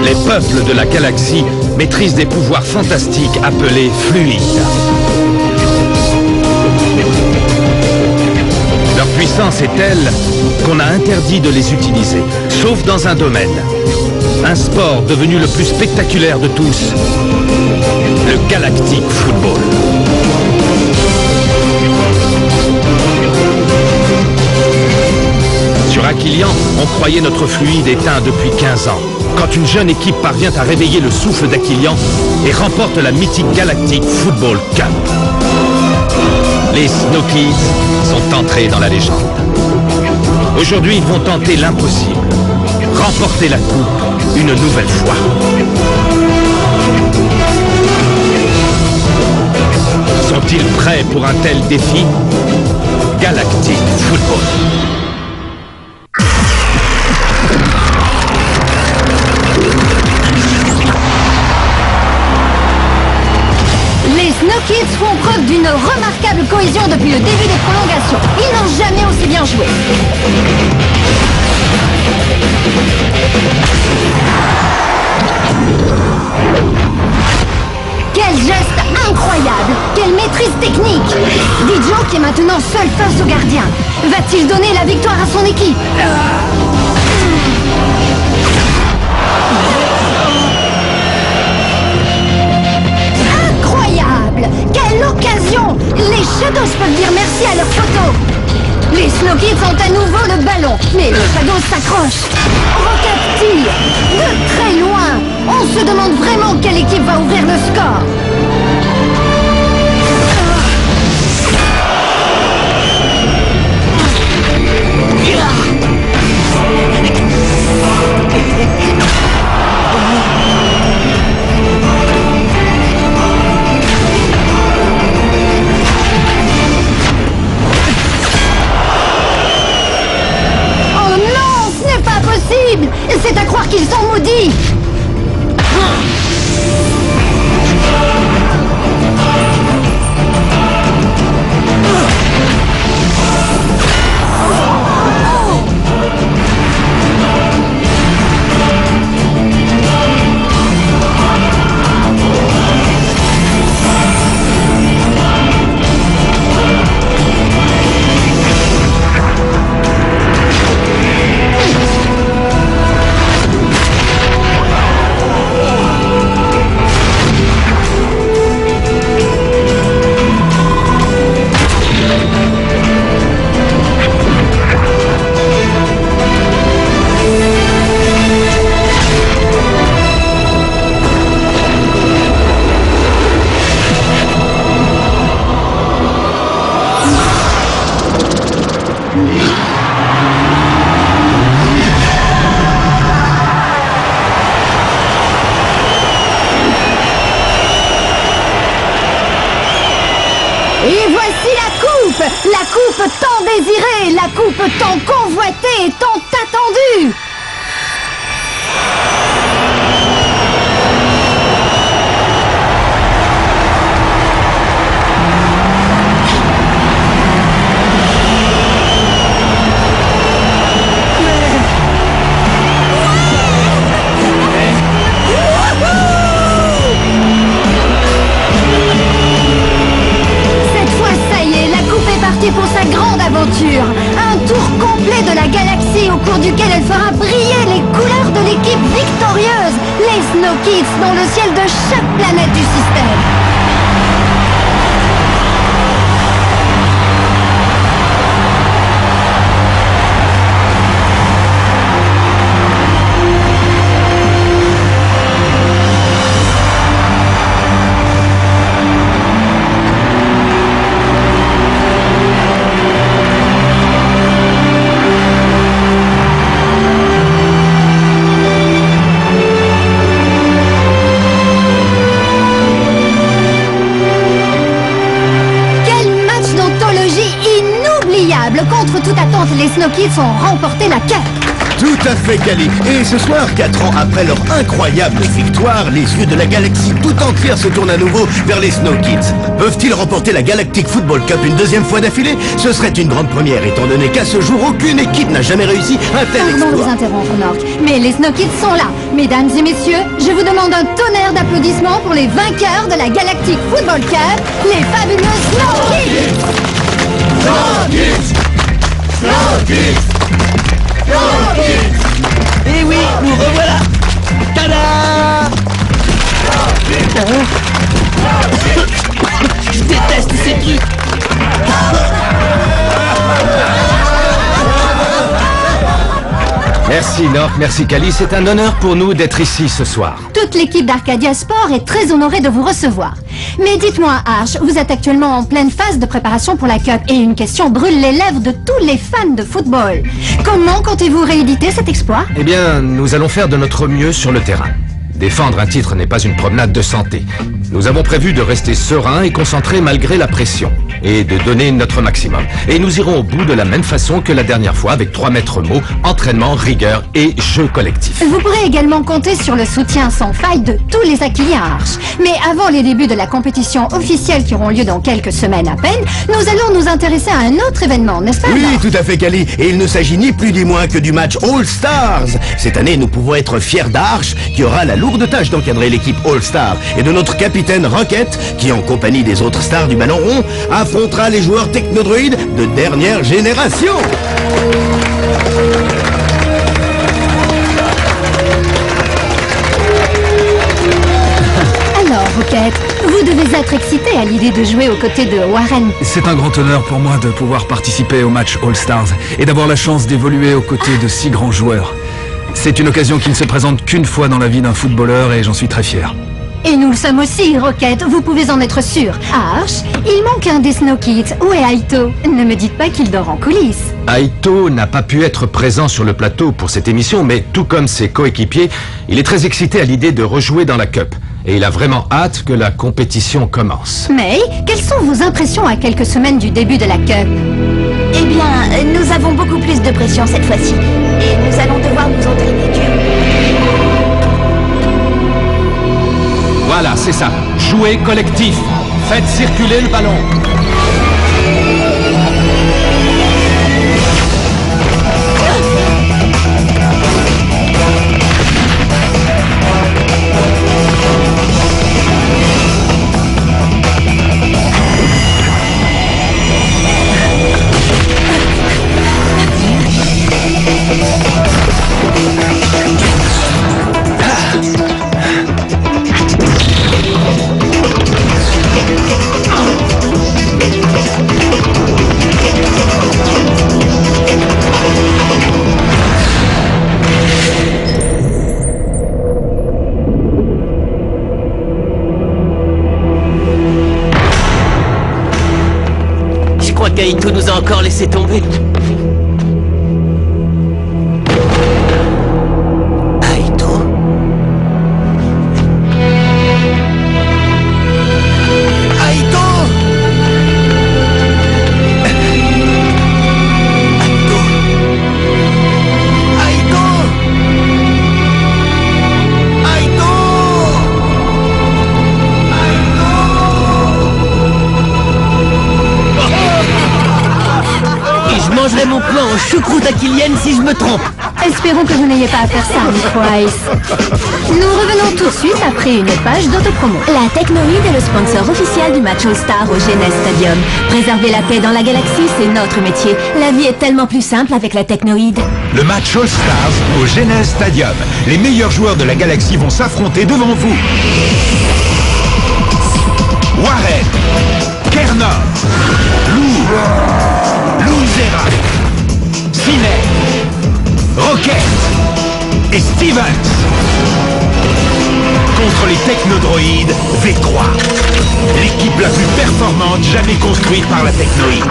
Les peuples de la galaxie maîtrisent des pouvoirs fantastiques appelés fluides. Leur puissance est telle qu'on a interdit de les utiliser, sauf dans un domaine. Un sport devenu le plus spectaculaire de tous, le Galactic Football. Sur Aquilian, on croyait notre fluide éteint depuis 15 ans. Quand une jeune équipe parvient à réveiller le souffle d'Aquilian et remporte la mythique Galactic Football Cup. Les Snow Kids sont entrés dans la légende. Aujourd'hui, ils vont tenter l'impossible. Remporter la coupe une nouvelle fois. Sont-ils prêts pour un tel défi? Galactic Football. Les Snow Kids font preuve d'une remarquable cohésion depuis le début des prolongations. Ils n'ont jamais aussi bien joué. Quel geste incroyable! Quelle maîtrise technique! Dijon, qui est maintenant seul face au gardien, va-t-il donner la victoire à son équipe? Incroyable! Quelle occasion! Les Shadows peuvent dire merci à leur photo. Les Snow Kids ont à nouveau le ballon, mais les Shadows s'accrochent. Rocket tire de très loin. On se demande vraiment quelle équipe va ouvrir le score. C'est à croire qu'ils sont maudits. Et voici la coupe tant désirée, la coupe tant convoitée, tant attendue. Pour sa grande aventure, un tour complet de la galaxie au cours duquel elle fera briller les couleurs de l'équipe victorieuse, les Snow Kids, dans le ciel de chaque planète du système. Contre toute attente, les Snow Kids ont remporté la quête. Tout à fait, Cali. Et ce soir, 4 ans après leur incroyable victoire, les yeux de la galaxie tout entière se tournent à nouveau vers les Snow Kids. Peuvent-ils remporter la Galactic Football Cup une deuxième fois d'affilée? Ce serait une grande première, étant donné qu'à ce jour, aucune équipe n'a jamais réussi un tel Pardon de vous exploit. interrompre, Nork, mais les Snow Kids sont là. Mesdames et messieurs, je vous demande un tonnerre d'applaudissements pour les vainqueurs de la Galactic Football Cup, les fabuleux Snow Kids. Et oui, nous revoilà. Tada! Je déteste ces trucs. Merci Nork, merci Cali, c'est un honneur pour nous d'être ici ce soir. Toute l'équipe d'Arcadia Sport est très honorée de vous recevoir. Mais dites-moi, Arch, vous êtes actuellement en pleine phase de préparation pour la Cup et une question brûle les lèvres de tous les fans de football. Comment comptez-vous rééditer cet exploit? Eh bien, nous allons faire de notre mieux sur le terrain. Défendre un titre n'est pas une promenade de santé. Nous avons prévu de rester sereins et concentrés malgré la pression, et de donner notre maximum. Et nous irons au bout de la même façon que la dernière fois, avec 3 maîtres mots, entraînement, rigueur et jeu collectif. Vous pourrez également compter sur le soutien sans faille de tous les Aquiliens Arch. Mais avant les débuts de la compétition officielle qui auront lieu dans quelques semaines à peine, nous allons nous intéresser à un autre événement, n'est-ce pas? Oui, Nork? tout à fait, Cali. Et il ne s'agit ni plus ni moins que du match All-Stars. Cette année, nous pouvons être fiers d'Arch, qui aura la lourde tâche d'encadrer l'équipe All-Star, et de notre capitaine Rocket, qui, en compagnie des autres stars du ballon rond, affrontera les joueurs technodroïdes de dernière génération. Alors, Rocket, vous devez être excité à l'idée de jouer aux côtés de Warren. C'est un grand honneur pour moi de pouvoir participer au match All-Stars et d'avoir la chance d'évoluer aux côtés de si grands joueurs. C'est une occasion qui ne se présente qu'une fois dans la vie d'un footballeur et j'en suis très fier. Et nous le sommes aussi, Rocket, vous pouvez en être sûr. Arch, il manque un des Snow Kids. Où est Aito? Ne me dites pas qu'il dort en coulisses. Aito n'a pas pu être présent sur le plateau pour cette émission, mais tout comme ses coéquipiers, il est très excité à l'idée de rejouer dans la Cup. Et il a vraiment hâte que la compétition commence. May, quelles sont vos impressions à quelques semaines du début de la Cup? Eh bien, nous avons beaucoup plus de pression cette fois-ci. Et nous allons devoir nous entraîner dur. Voilà, c'est ça. Jouez collectif. Faites circuler le ballon. Je crois qu'Aito nous a encore laissé tomber. Aito? Aito! Aito! Aito! Et je mangerai mon pain en choucroute aquilienne si je me trompe. Espérons que vous n'ayez pas à faire ça, Micro Ice. Nous revenons tout de suite après une page d'autopromo. La Technoïde est le sponsor officiel du match All-Star au Genes Stadium. Préserver la paix dans la galaxie, c'est notre métier. La vie est tellement plus simple avec la Technoïde. Le match All-Stars au Genes Stadium. Les meilleurs joueurs de la galaxie vont s'affronter devant vous. Warren, Kernor, Lou Zera, Sinet, Rocket et Stevens. Contre les technodroïdes V3. L'équipe la plus performante jamais construite par la Technoïde.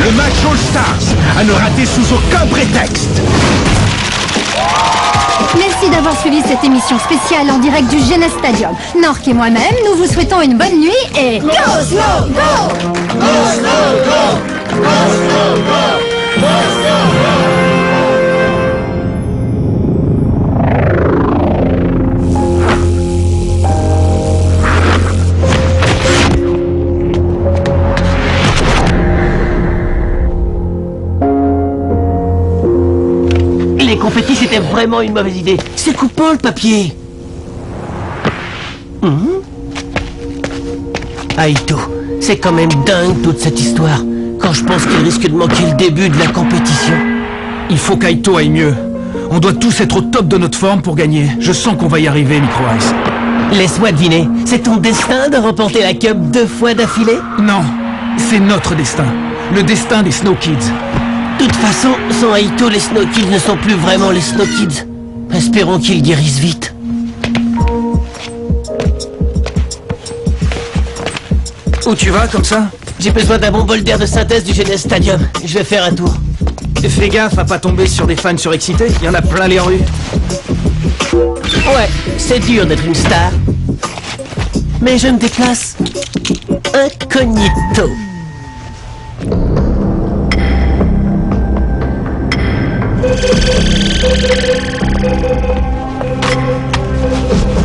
Le match All-Stars à ne rater sous aucun prétexte. Merci d'avoir suivi cette émission spéciale en direct du Genes Stadium. Nork et moi-même, nous vous souhaitons une bonne nuit et... Go Snow, go! Go Snow, go! Go Snow, confetti, c'était vraiment une mauvaise idée. C'est coupant, le papier. Aito, c'est quand même dingue toute cette histoire. Quand je pense qu'il risque de manquer le début de la compétition. Il faut qu'Aito aille mieux. On doit tous être au top de notre forme pour gagner. Je sens qu'on va y arriver, Micro Ice. Laisse-moi deviner, c'est ton destin de remporter la Cup 2 fois d'affilée? Non, c'est notre destin. Le destin des Snow Kids. De toute façon, sans Aito, les Snow Kids ne sont plus vraiment les Snow Kids. Espérons qu'ils guérissent vite. Où tu vas, comme ça? J'ai besoin d'un bon bol d'air de synthèse du Genèse Stadium. Je vais faire un tour. Fais gaffe à pas tomber sur des fans surexcités. Il y en a plein les rues. Ouais, c'est dur d'être une star. Mais je me déplace incognito.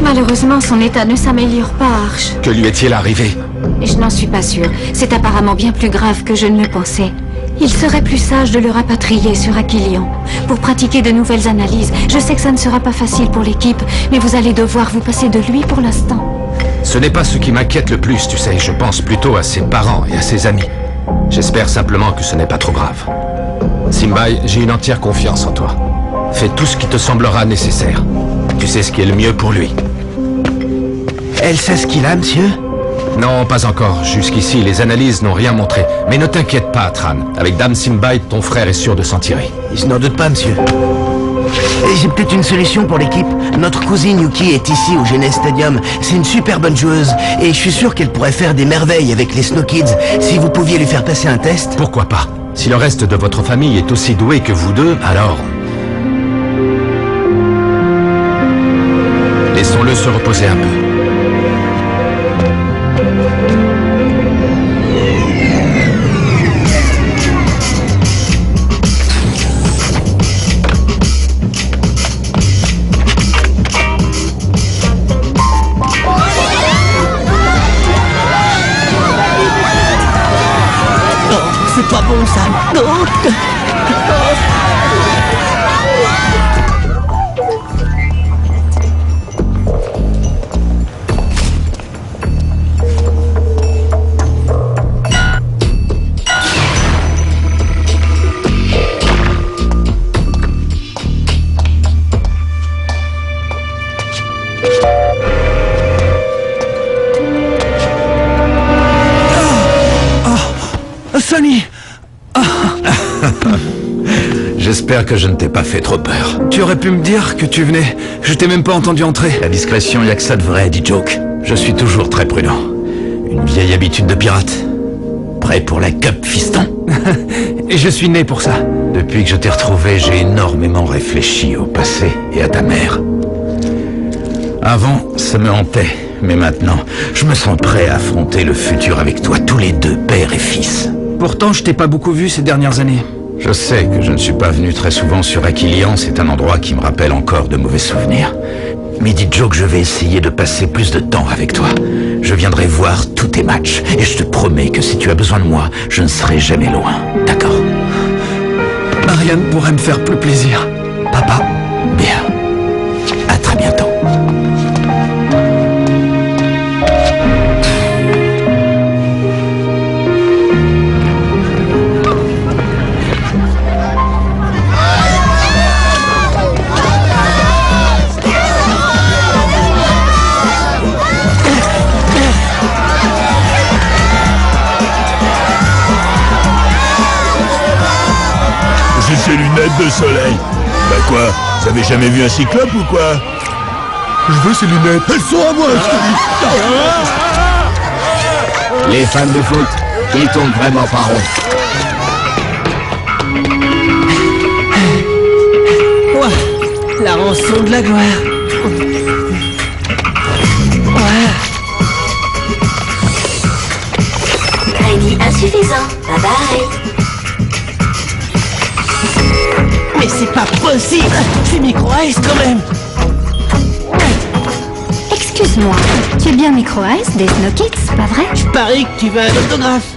Malheureusement, son état ne s'améliore pas, Arch. Que lui est-il arrivé? Je n'en suis pas sûre. C'est apparemment bien plus grave que je ne le pensais. Il serait plus sage de le rapatrier sur Aquilion pour pratiquer de nouvelles analyses. Je sais que ça ne sera pas facile pour l'équipe, mais vous allez devoir vous passer de lui pour l'instant. Ce n'est pas ce qui m'inquiète le plus, tu sais. Je pense plutôt à ses parents et à ses amis. J'espère simplement que ce n'est pas trop grave. Simbai, j'ai une entière confiance en toi. Fais tout ce qui te semblera nécessaire. Tu sais ce qui est le mieux pour lui. Elle sait ce qu'il a, monsieur? Non, pas encore. Jusqu'ici, les analyses n'ont rien montré. Mais ne t'inquiète pas, Tran. Avec Dame Simbai, ton frère est sûr de s'en tirer. Je n'en doute pas, monsieur. Et j'ai peut-être une solution pour l'équipe. Notre cousine Yuki est ici au Genèse Stadium. C'est une super bonne joueuse. Et je suis sûr qu'elle pourrait faire des merveilles avec les Snow Kids. Si vous pouviez lui faire passer un test. Pourquoi pas? Si le reste de votre famille est aussi doué que vous deux, alors... Laissons-le se reposer un peu. C'est pas bon ça. Non. Sonny! J'espère que je ne t'ai pas fait trop peur. Tu aurais pu me dire que tu venais. Je t'ai même pas entendu entrer. La discrétion, il n'y a que ça de vrai, dit Joke. Je suis toujours très prudent. Une vieille habitude de pirate. Prêt pour la Cup, fiston. Et je suis né pour ça. Depuis que je t'ai retrouvé, j'ai énormément réfléchi au passé et à ta mère. Avant, ça me hantait. Mais maintenant, je me sens prêt à affronter le futur avec toi, tous les deux, père et fils. Pourtant, je t'ai pas beaucoup vu ces dernières années. Je sais que je ne suis pas venu très souvent sur Aquilion, c'est un endroit qui me rappelle encore de mauvais souvenirs. Mais dis Joe que je vais essayer de passer plus de temps avec toi. Je viendrai voir tous tes matchs, et je te promets que si tu as besoin de moi, je ne serai jamais loin, d'accord? Rien ne pourrait me faire plus plaisir. Papa, bien. À très bientôt. J'ai ces lunettes de soleil. Bah quoi? Vous avez jamais vu un cyclope ou quoi? Je veux ces lunettes. Elles sont à moi, je te dis. Les fans de foot, ils tombent vraiment pas rond. Ouais, la rançon de la gloire. Ouais. Crédit insuffisant. Bye bye. Mais c'est pas possible. C'est Micro Ice quand même. Excuse-moi, tu es bien Micro Ice des Snow Kids, pas vrai? Je parie que tu veux un autographe.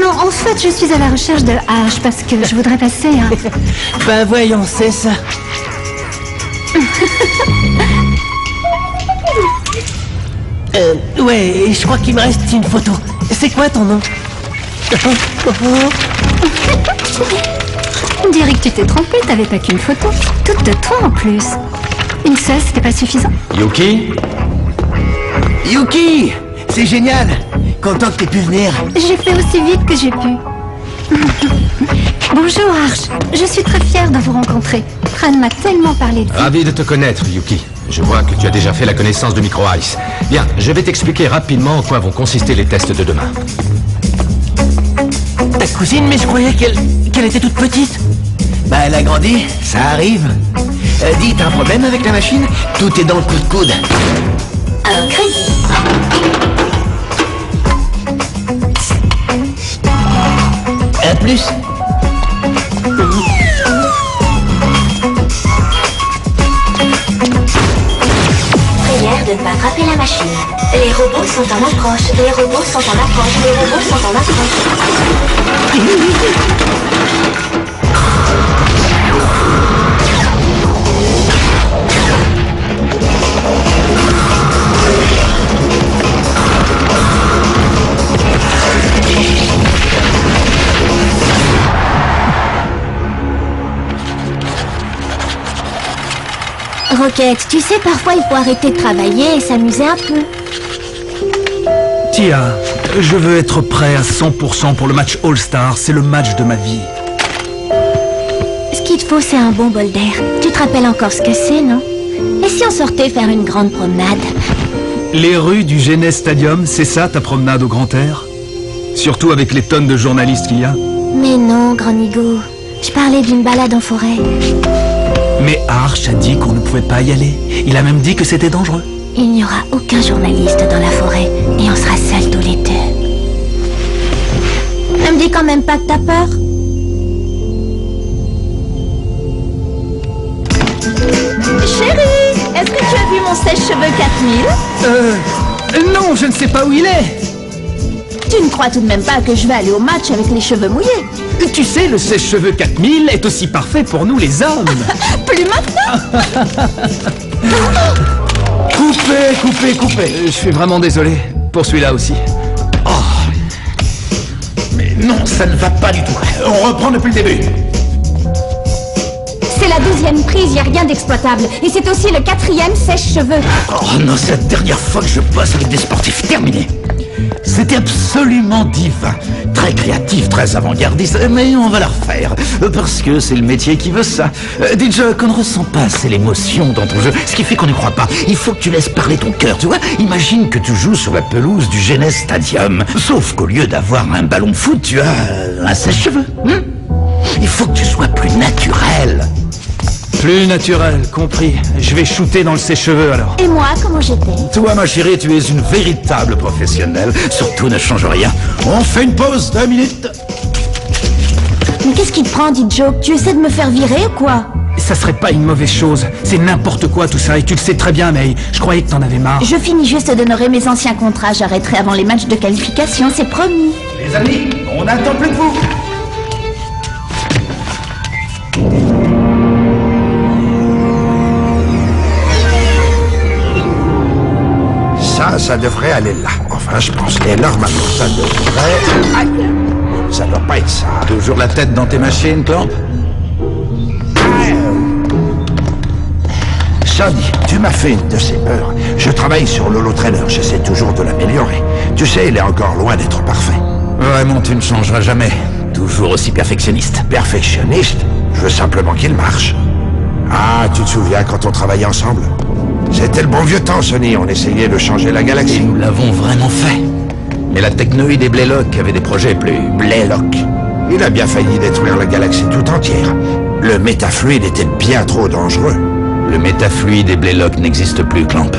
Non, en fait, je suis à la recherche de H parce que je voudrais passer un... Ben voyons, c'est ça. Ouais, je crois qu'il me reste une photo. C'est quoi ton nom? On dirait que tu t'es trompé, t'avais pas qu'une photo. Toute de toi en plus. Une seule, c'était pas suffisant. Yuki? Yuki! C'est génial! Content que t'aies pu venir. J'ai fait aussi vite que j'ai pu. Bonjour Arch, je suis très fière de vous rencontrer. Fran m'a tellement parlé de vous. Ravi de te connaître, Yuki. Je vois que tu as déjà fait la connaissance de Micro Ice. Bien, je vais t'expliquer rapidement en quoi vont consister les tests de demain. Ta cousine, mais je croyais qu'elle était toute petite. Bah, elle a grandi, ça arrive. Dis, t'as un problème avec la machine? Tout est dans le coup de coude. Chris. Un plus. Prière de ne pas frapper la machine. Les robots sont en approche. Les robots sont en approche. Les robots sont en approche. Rocket, tu sais, parfois il faut arrêter de travailler et s'amuser un peu. Tia, je veux être prêt à 100% pour le match All-Star. C'est le match de ma vie. Ce qu'il te faut, c'est un bon bol d'air. Tu te rappelles encore ce que c'est, non? Et si on sortait faire une grande promenade? Les rues du Genes Stadium, c'est ça ta promenade au grand air? Surtout avec les tonnes de journalistes qu'il y a. Mais non, Grand Nigo. Je parlais d'une balade en forêt. Mais Arch a dit qu'on ne pouvait pas y aller. Il a même dit que c'était dangereux. Il n'y aura aucun journaliste dans la forêt et on sera seuls tous les deux. Ne me dis quand même pas que t'as peur. Chérie, est-ce que tu as vu mon sèche-cheveux 4000? Non, je ne sais pas où il est. Tu ne crois tout de même pas que je vais aller au match avec les cheveux mouillés? Tu sais, le sèche-cheveux 4000 est aussi parfait pour nous les hommes. Plus maintenant. Coupez. Je suis vraiment désolé. Pour celui-là aussi. Mais non, ça ne va pas du tout. On reprend depuis le début. C'est la 12e prise, il n'y a rien d'exploitable. Et c'est aussi le 4e sèche-cheveux. Oh non, c'est la dernière fois que je bosse avec des sportifs. Terminé. C'était absolument divin. Très créatif, très avant-gardiste, mais on va la refaire. Parce que c'est le métier qui veut ça. Déjà, qu'on ne ressent pas, c'est l'émotion dans ton jeu. Ce qui fait qu'on n'y croit pas. Il faut que tu laisses parler ton cœur, tu vois. Imagine que tu joues sur la pelouse du Genes Stadium. Sauf qu'au lieu d'avoir un ballon de foot, tu as un sèche-cheveux. Il faut que tu sois plus naturel. Plus naturel, compris. Je vais shooter dans le sèche-cheveux alors. Et moi, comment j'étais? Toi, ma chérie, tu es une véritable professionnelle. Surtout, ne change rien. On fait une pause, 2 minutes. Mais qu'est-ce qui te prend, dit Joe? Tu essaies de me faire virer ou quoi? Ça serait pas une mauvaise chose. C'est n'importe quoi tout ça et tu le sais très bien, May. Je croyais que t'en avais marre. Je finis juste d'honorer mes anciens contrats. J'arrêterai avant les matchs de qualification, c'est promis. Les amis, on n'attend plus de vous. Ça devrait aller là. Enfin, je pense. Et normalement, ça devrait... Aïe! Ça doit pas être ça. Toujours la tête dans tes machines, Clamp? Sonny, tu m'as fait une de ces peurs. Je travaille sur l'holotrainer. J'essaie toujours de l'améliorer. Tu sais, il est encore loin d'être parfait. Vraiment, tu ne changeras jamais. Toujours aussi perfectionniste. Perfectionniste? Je veux simplement qu'il marche. Ah, tu te souviens quand on travaillait ensemble? C'était le bon vieux temps, Sonny. On essayait de changer la galaxie. Et nous l'avons vraiment fait. Mais la technoïde et Blaylock avaient des projets plus... Blaylock? Il a bien failli détruire la galaxie tout entière. Le métafluide était bien trop dangereux. Le métafluide et Blaylock n'existent plus, Clamp.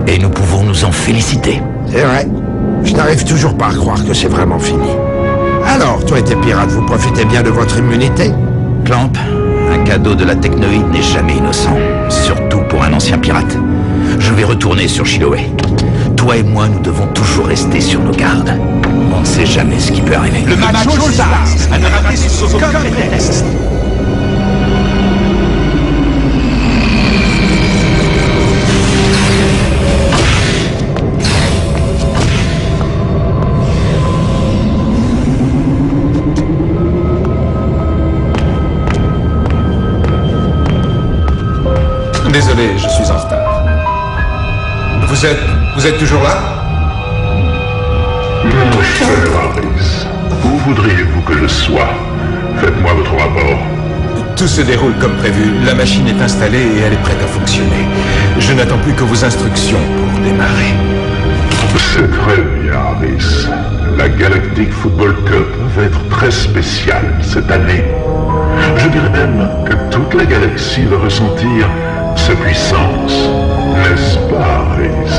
Et nous pouvons nous en féliciter. C'est vrai. Je n'arrive toujours pas à croire que c'est vraiment fini. Alors, toi et tes pirates, vous profitez bien de votre immunité? Clamp, un cadeau de la technoïde n'est jamais innocent. Surtout pour un ancien pirate. Je vais retourner sur Chiloé. Toi et moi, nous devons toujours rester sur nos gardes. On sait jamais ce qui peut arriver. Le match All-Stars à ne rater sous aucun prétexte. Désolé, je suis en retard. Vous êtes toujours là? Mon cher Harris, où voudriez-vous que je sois? Faites-moi votre rapport. Tout se déroule comme prévu. La machine est installée et elle est prête à fonctionner. Je n'attends plus que vos instructions pour démarrer. C'est très bien, Harris. La Galactic Football Cup va être très spéciale cette année. Je dirais même que toute la galaxie va ressentir sa puissance. N'est-ce pas, Harris?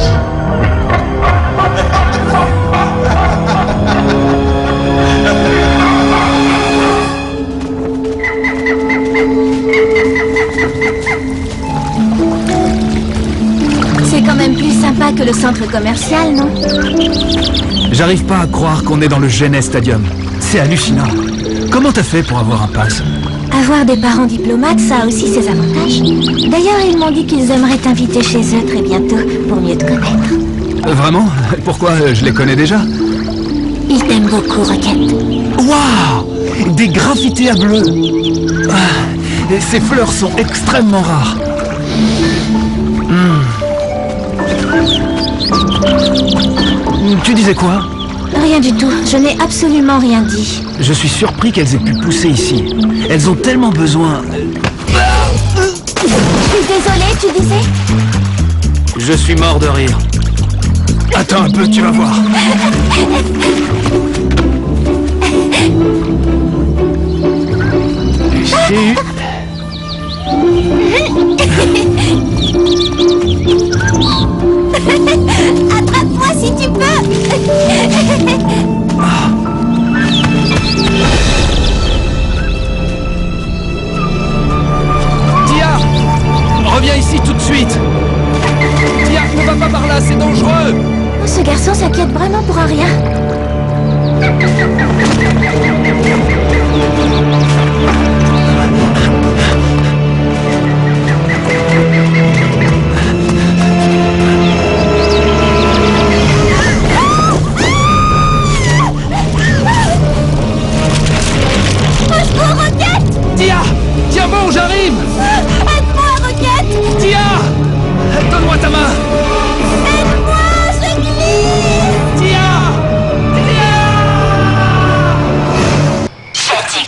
C'est quand même plus sympa que le centre commercial, non? J'arrive pas à croire qu'on est dans le Genet Stadium. C'est hallucinant. Comment t'as fait pour avoir un pass? Avoir des parents diplomates, ça a aussi ses avantages. D'ailleurs, ils m'ont dit qu'ils aimeraient t'inviter chez eux très bientôt pour mieux te connaître. Vraiment? Pourquoi? Je les connais déjà. Ils t'aiment beaucoup, Rocket. Waouh! Des graffitis à bleu. Ah, ces fleurs sont extrêmement rares. Tu disais quoi? Rien du tout. Je n'ai absolument rien dit. Je suis surpris qu'elles aient pu pousser ici. Elles ont tellement besoin... Je suis désolée, tu disais? Je suis mort de rire. Attends un peu, tu vas voir.